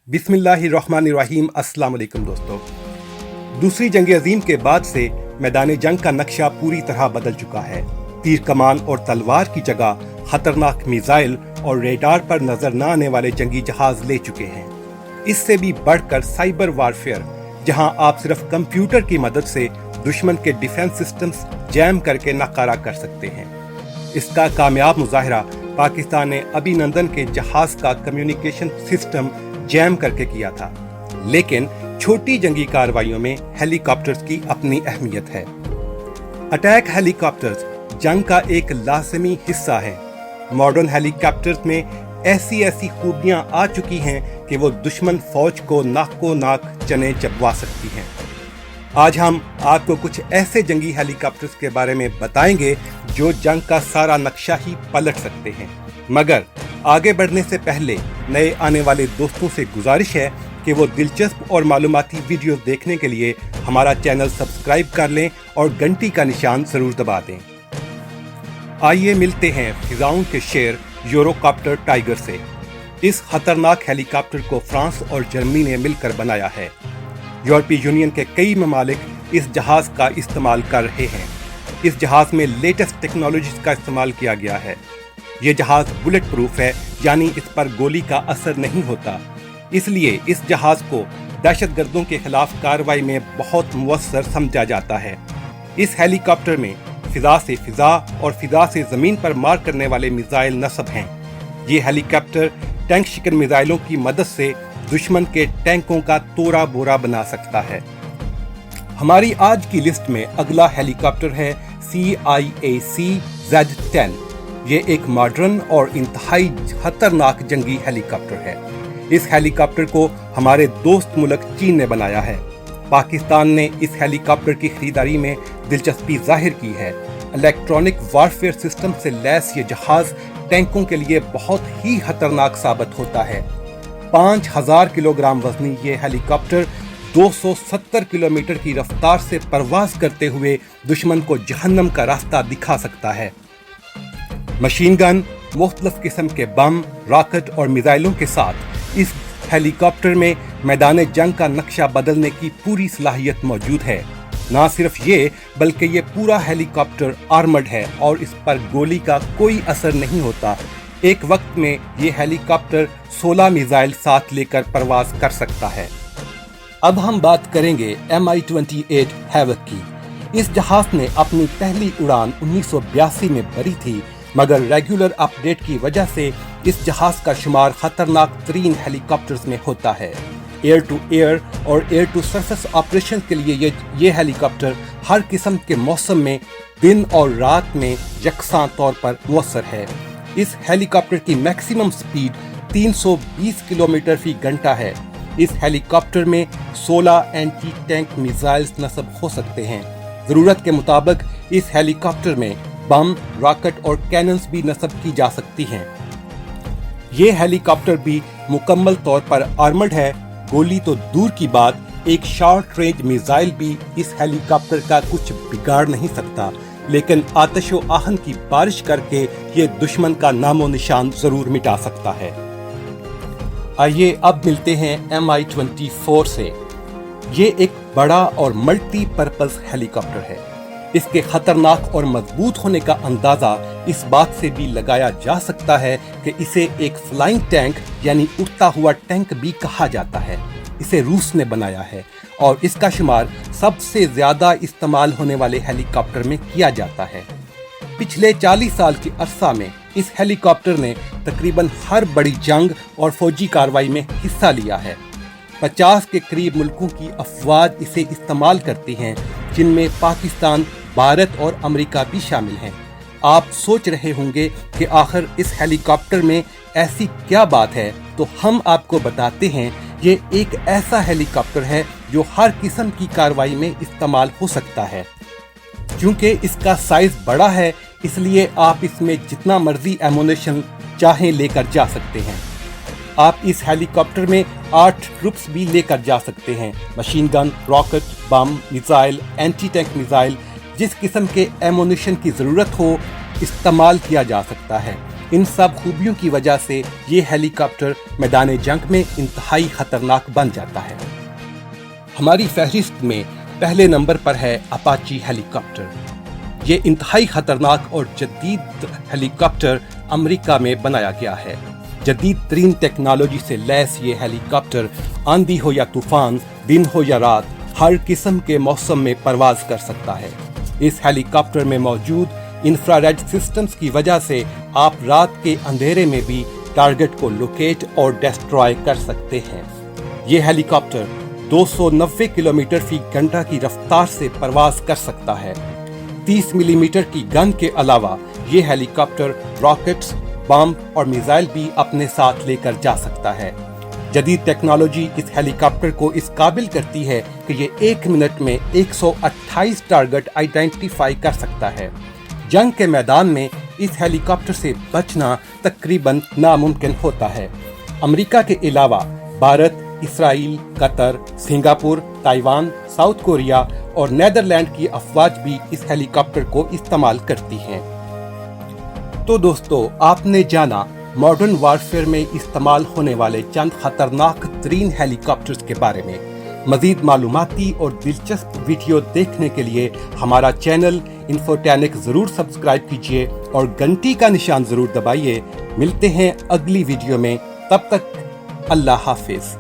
बिस्मिल्लाहिर्रहमानिर्रहीम। अस्सलाम वालेकुम दोस्तों। दूसरी जंग अजीम के बाद से मैदान जंग का नक्शा पूरी तरह बदल चुका है। तीर कमान और तलवार की जगह खतरनाक मिसाइल और रेडार पर नजर न आने वाले जंगी जहाज ले चुके हैं। इससे भी बढ़कर साइबर वारफेयर, जहां आप सिर्फ कंप्यूटर की मदद से दुश्मन के डिफेंस सिस्टम्स जैम करके नकारा कर सकते हैं। इसका कामयाब मुजाहरा पाकिस्तान ने अभिनंदन के जहाज का कम्युनिकेशन सिस्टम जैम करके किया था। लेकिन छोटी जंगी कार्रवाइयों में हेलीकॉप्टर्स की अपनी अहमियत है। अटैक हेलीकॉप्टर्स जंग का एक लाजमी हिस्सा है। मॉडर्न हेलीकॉप्टर्स में ऐसी खूबियां आ चुकी हैं कि वो दुश्मन फौज को नाक चने चबवा सकती हैं। आज हम आपको कुछ ऐसे जंगी हेलीकॉप्टर्स के बारे में बताएंगे जो जंग का सारा नक्शा ही पलट सकते हैं। मगर आगे बढ़ने से पहले नए आने वाले दोस्तों से गुजारिश है कि वो दिलचस्प और मालूमाती वीडियो देखने के लिए हमारा चैनल सब्सक्राइब कर लें और घंटी का निशान जरूर दबा दें। आइए मिलते हैं फिजाओं के शेर यूरोकॉप्टर टाइगर से। इस खतरनाक हेलीकॉप्टर को फ्रांस और जर्मनी ने मिलकर बनाया है। यूरोपीय यूनियन के कई ममालिक इस जहाज का इस्तेमाल कर रहे हैं। इस जहाज में लेटेस्ट टेक्नोलॉजीज का इस्तेमाल किया गया है। ये जहाज बुलेट प्रूफ है, यानी इस पर गोली का असर नहीं होता। इसलिए इस जहाज को दहशतगर्दों के खिलाफ कार्रवाई में बहुत मुअस्सर समझा जाता है। इस हेलीकॉप्टर में फिजा से फिजा और फिजा से जमीन पर मार करने वाले मिसाइल नस्ब हैं। ये हेलीकॉप्टर टैंक शिकन मिसाइलों की मदद से दुश्मन के टैंकों का तोड़ा बोरा बना सकता है। हमारी आज की लिस्ट में अगला हेलीकॉप्टर है CIAC Z10। ये एक मॉडर्न और इंतहाई खतरनाक जंगी हेलीकॉप्टर है। इस हेलीकॉप्टर को हमारे दोस्त मुल्क चीन ने बनाया है। पाकिस्तान ने इस हेलीकॉप्टर की खरीदारी में दिलचस्पी जाहिर की है। इलेक्ट्रॉनिक वारफेयर सिस्टम से लैस ये जहाज टैंकों के लिए बहुत ही खतरनाक साबित होता है। 5000 किलोग्राम वजनी ये हेलीकॉप्टर 270 किलोमीटर की रफ्तार से परवाज करते हुए दुश्मन को जहन्नम का रास्ता दिखा सकता है। मशीन गन, मुख्तलिफ किस्म के बम, रॉकेट और मिसाइलों के साथ इस हेलीकॉप्टर में मैदान जंग का नक्शा बदलने की पूरी सलाहियत मौजूद है। ना सिर्फ ये, बल्कि ये पूरा हेलीकॉप्टर आर्मर्ड है और इस पर गोली का कोई असर नहीं होता। एक वक्त में ये हेलीकॉप्टर 16 मिसाइल साथ लेकर परवाज कर सकता है। अब हम बात करेंगे Mi-28 हैवक की। इस जहाज ने अपनी पहली उड़ान 1982 में भरी थी, मगर रेगुलर अपडेट की वजह से इस जहाज का शुमार खतरनाक तरीन हेलीकॉप्टर्स में होता है। एयर टू एयर और एयर टू सरफेस ऑपरेशन के लिए ये हेलीकॉप्टर हर किस्म के मौसम में दिन और रात में यकसां तौर पर मुअस्सर है। इस हेलीकॉप्टर की मैक्सिमम स्पीड 320 किलोमीटर फी घंटा है। इस हेलीकॉप्टर में 16 एंटी टैंक मिसाइल्स नस्ब हो सकते हैं। जरूरत के मुताबिक इस हेलीकॉप्टर में बम, रॉकेट और कैनन्स भी नस्ब की जा सकती हैं। ये हेलीकॉप्टर भी मुकम्मल तौर पर आर्मर्ड है। गोली तो दूर की बात, एक शॉर्ट रेंज मिसाइल भी इस हेलीकॉप्टर का कुछ बिगाड़ नहीं सकता, लेकिन आतिश व आहन की बारिश करके ये दुश्मन का नामो निशान जरूर मिटा सकता है। आइए अब मिलते हैं Mi-24 से। ये एक बड़ा और मल्टीपर्पज हेलीकॉप्टर है। इसके खतरनाक और मजबूत होने का अंदाजा इस बात से भी लगाया जा सकता है कि इसे एक फ्लाइंग टैंक यानी उड़ता हुआ टैंक भी कहा जाता है। इसे रूस ने बनाया है और इसका शुमार सबसे ज्यादा इस्तेमाल होने वाले हेलीकॉप्टर में किया जाता है। पिछले 40 साल के अरसा में इस हेलीकॉप्टर ने तकरीबन हर बड़ी जंग और फौजी कार्रवाई में हिस्सा लिया है। 50 के करीब मुल्कों की अफवाज इसे इस्तेमाल करती हैं, जिनमें पाकिस्तान, भारत और अमेरिका भी शामिल हैं। आप सोच रहे होंगे कि आखिर इस हेलीकॉप्टर में ऐसी क्या बात है, तो हम आपको बताते हैं। ये एक ऐसा हेलीकॉप्टर है जो हर किस्म की कार्रवाई में इस्तेमाल हो सकता है। क्योंकि इसका साइज बड़ा है, इसलिए आप इसमें जितना मर्जी एमुनेशन चाहें लेकर जा सकते हैं। आप इस हेलीकॉप्टर में 8 ट्रुप्स भी लेकर जा सकते हैं। मशीन गन, रॉकेट, बम, मिसाइल, एंटी टैंक मिसाइल, जिस किस्म के एमुनेशन की जरूरत हो इस्तेमाल किया जा सकता है। ان سب خوبیوں کی وجہ سے یہ ہیلی کاپٹر میدان جنگ میں انتہائی خطرناک بن جاتا ہے۔ ہماری فہرست میں پہلے نمبر پر ہے اپاچی ہیلی کاپٹر۔ یہ انتہائی خطرناک اور جدید ہیلی کاپٹر امریکہ میں بنایا گیا ہے۔ جدید ترین ٹیکنالوجی سے لیس یہ ہیلی کاپٹر آندھی ہو یا طوفان، دن ہو یا رات، ہر قسم کے موسم میں پرواز کر سکتا ہے۔ اس ہیلی کاپٹر میں موجود انفراریڈ سسٹمز کی وجہ سے آپ رات کے اندھیرے میں بھی ٹارگٹ کو لوکیٹ اور ڈسٹرائے کر سکتے ہیں۔ یہ ہیلی کاپٹر 290 کلومیٹر فی گھنٹہ کی رفتار سے پرواز کر سکتا ہے۔ 30 ملی میٹر کی گن کے علاوہ یہ ہیلی کاپٹر راکٹس، بم اور میزائل بھی اپنے ساتھ لے کر جا سکتا ہے۔ جدید ٹیکنالوجی اس ہیلی کاپٹر کو اس قابل کرتی ہے کہ یہ 1 منٹ میں 128 ٹارگٹ آئیڈینٹیفائی کر سکتا ہے۔ جنگ کے میدان میں اس ہیلی کاپٹر سے بچنا تقریباً ناممکن ہوتا ہے۔ امریکہ کے علاوہ بھارت، اسرائیل، قطر، سنگاپور، تائیوان، ساؤتھ کوریا اور نیدرلینڈ کی افواج بھی اس ہیلی کاپٹر کو استعمال کرتی ہیں۔ تو دوستو، آپ نے جانا ماڈرن وارفیئر میں استعمال ہونے والے چند خطرناک ترین ہیلی کاپٹرز کے بارے میں۔ مزید معلوماتی اور دلچسپ ویڈیو دیکھنے کے لیے ہمارا چینل انفوٹینک ضرور سبسکرائب کیجیے اور گھنٹی کا نشان ضرور دبائیے۔ ملتے ہیں اگلی ویڈیو میں، تب تک اللہ حافظ۔